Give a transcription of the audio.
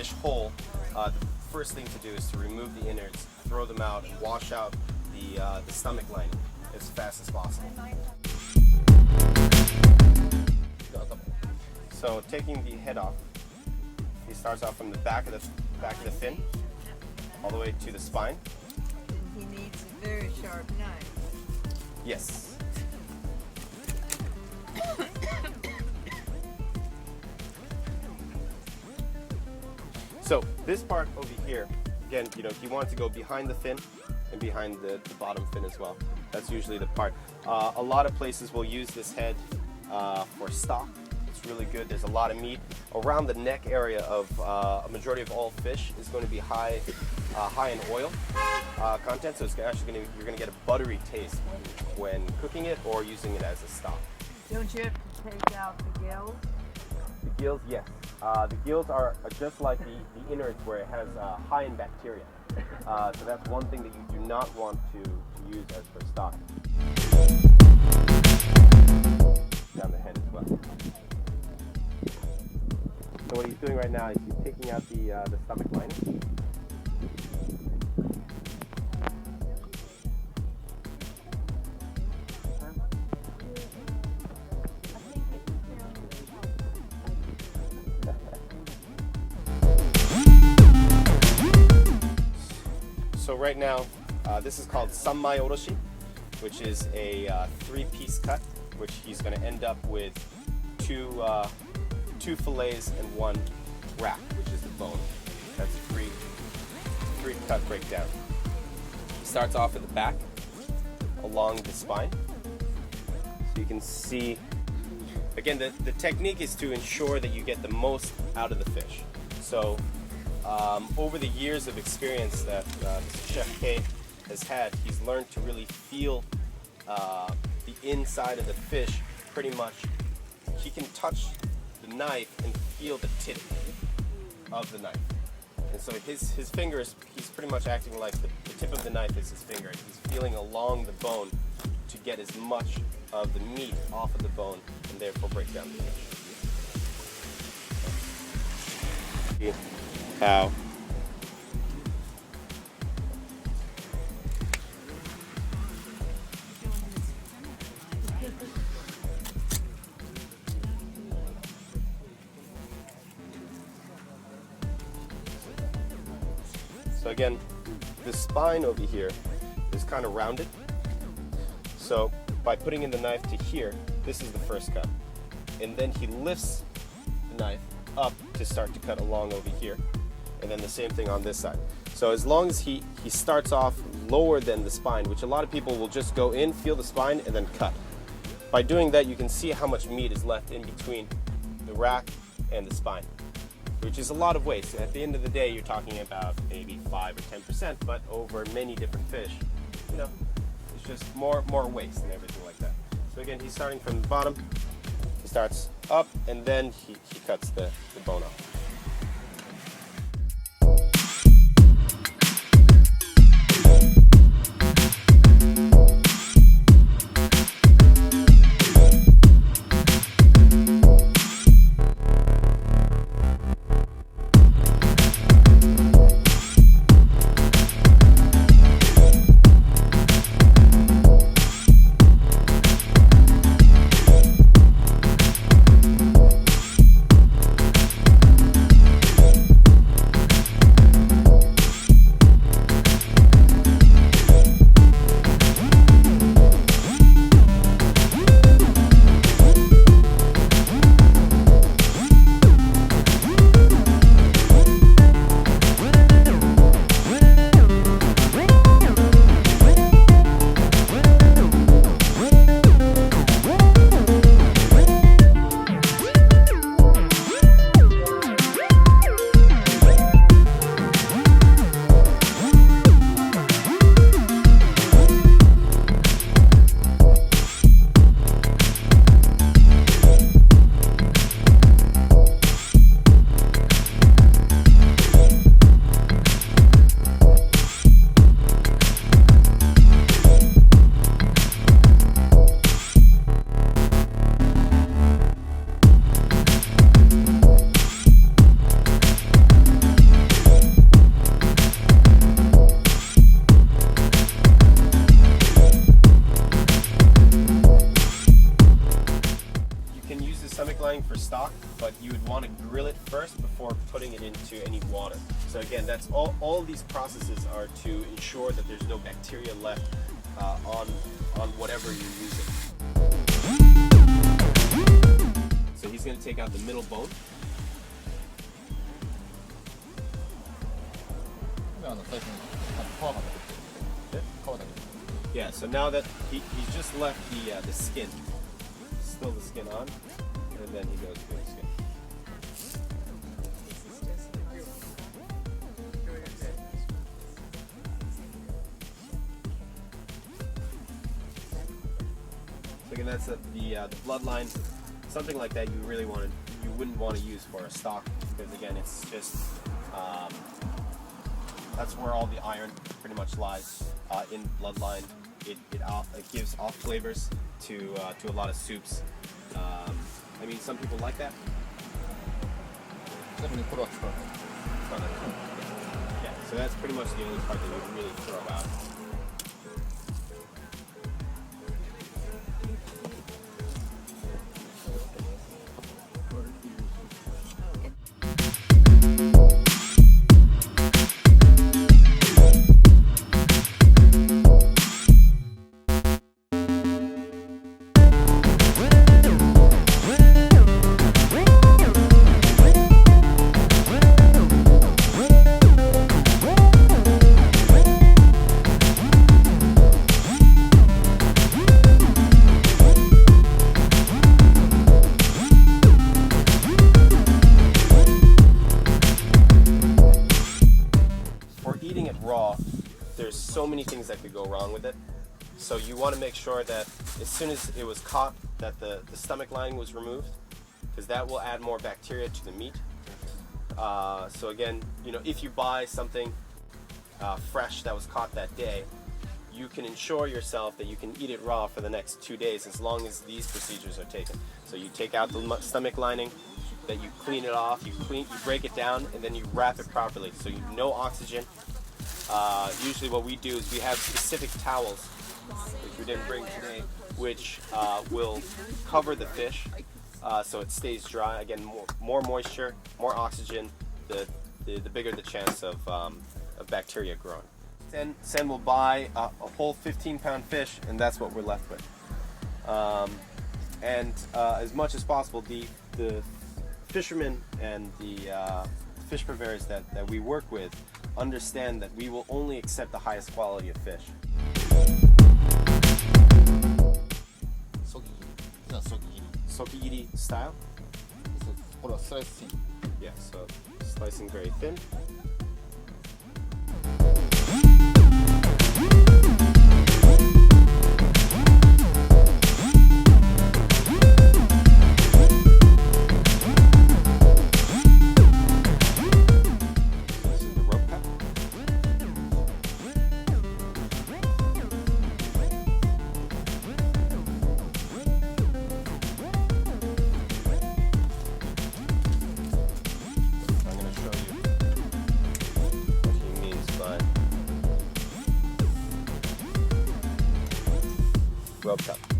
fish whole, the first thing to do is to remove the innards, throw them out, and wash out the stomach lining as fast as possible. So taking the head off, he starts off from the back of the fin, all the way to the spine. He needs a very sharp knife. Yes. So this part over here, again, you want to go behind the fin and behind the bottom fin as well. That's usually the part. A lot of places will use this head for stock. It's really good. There's a lot of meat. Around the neck area of a majority of all fish is going to be high in oil content, so it's actually you're going to get a buttery taste when cooking it or using it as a stock. Don't you have to take out the gills? The gills, yes. The gills are just like the innards, where it has high in bacteria. So that's one thing that you do not want to use as for stock. Down the head as well. So what he's doing right now is he's taking out the stomach lining. So right now, this is called Sanmai Oroshi, which is a 3-piece cut, which he's going to end up with two fillets and 1 rack, which is the bone. That's a 3-cut breakdown. He starts off at the back, along the spine. So you can see, again, the technique is to ensure that you get the most out of the fish. So over the years of experience that Chef Kei has had, he's learned to really feel the inside of the fish pretty much. He can touch the knife and feel the tip of the knife. And so his fingers, he's pretty much acting like the tip of the knife is his finger. He's feeling along the bone to get as much of the meat off of the bone and therefore break down the fish. How? So again, the spine over here is kind of rounded. So by putting in the knife to here, this is the first cut. And then he lifts the knife up to start to cut along over here. And then the same thing on this side. So as long as he starts off lower than the spine, which a lot of people will just go in, feel the spine, and then cut. By doing that, you can see how much meat is left in between the rack and the spine, which is a lot of waste. At the end of the day, you're talking about maybe 5 or 10%, but over many different fish, it's just more waste and everything like that. So again, he's starting from the bottom. He starts up, and then he cuts the bone off. water. So again, that's all these processes are to ensure that there's no bacteria left on whatever you're using. So he's going to take out the middle bone. Yeah, so now that he's just left the skin, still the skin on, and then he goes for the skin. So again, that's the bloodline. Something like that you wouldn't want to use for a stock, because again, it's just that's where all the iron pretty much lies in bloodline. It gives off flavors to a lot of soups. I mean, some people like that. Yeah, so that's pretty much the only part that we really throw out. Eating it raw, there's so many things that could go wrong with it. So you want to make sure that as soon as it was caught, that the stomach lining was removed, because that will add more bacteria to the meat. So again, if you buy something fresh that was caught that day, you can ensure yourself that you can eat it raw for the next 2 days as long as these procedures are taken. So you take out the stomach lining, that you clean it off, you break it down, and then you wrap it properly. So no oxygen. Usually what we do is we have specific towels, which we didn't bring today, which will cover the fish so it stays dry. Again, more moisture, more oxygen, the bigger the chance of bacteria growing. Sen will buy a whole 15-pound fish, and that's what we're left with. As much as possible, the fishermen and the fish purveyors that we work with understand that we will only accept the highest quality of fish. Sokigiri style? Yeah, so slicing very thin. Rope cut.